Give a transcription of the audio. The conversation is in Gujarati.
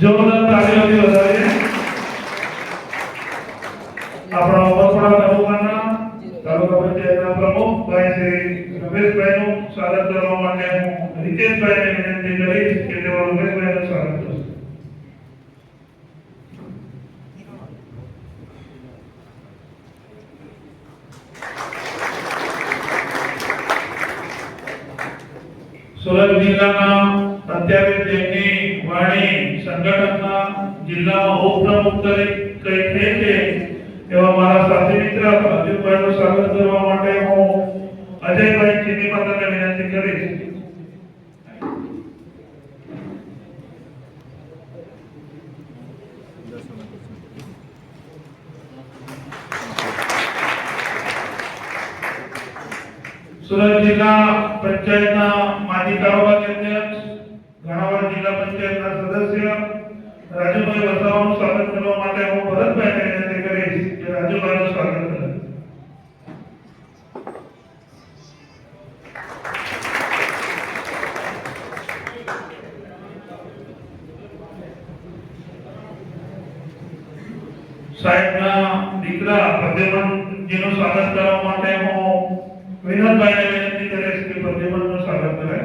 જોરદાર તાળીઓથી વધાવીએ આપણા વસોડા તાલુકાના તાલુકા પંચાયતના પ્રમુખ ભાઈ શ્રી રમેશભાઈનું સ્વાગત કરવા માટે હું રીતેશભાઈને વિનંતી કરીશ કે તેઓ રમેશભાઈનું સ્વાગત કરશે. સુરત જિલ્લાના અત્યારે તેમની વાણી સંગઠનના જિલ્લામાં ઉપપ્રમુખ તરીકે થઈ છે એવા મારા સાથી મિત્ર અર્જુનભાઈનું સ્વાગત કરવા માટે હું અજયભાઈ ચીનીમાતાને વિનંતી કરીશ. સુરત જિલ્લા પંચાયતના માજી કારોબારી અધ્યક્ષ, ઘાણાવાડ જિલ્લા પંચાયતના સદસ્ય રાજુભાઈ વસાવાનું સ્વાગત કરવા માટે હું ભરતભાઈને વિનંતી કરીશ કે રાજુભાઈનું સ્વાગત કરે. સાહેબના દીકરા પ્રદ્યુમનજીનું સ્વાગત કરવા માટે હું વિનોદભાઈને વિનંતી કરીશ કે પ્રદ્યુમનનું સ્વાગત કરે.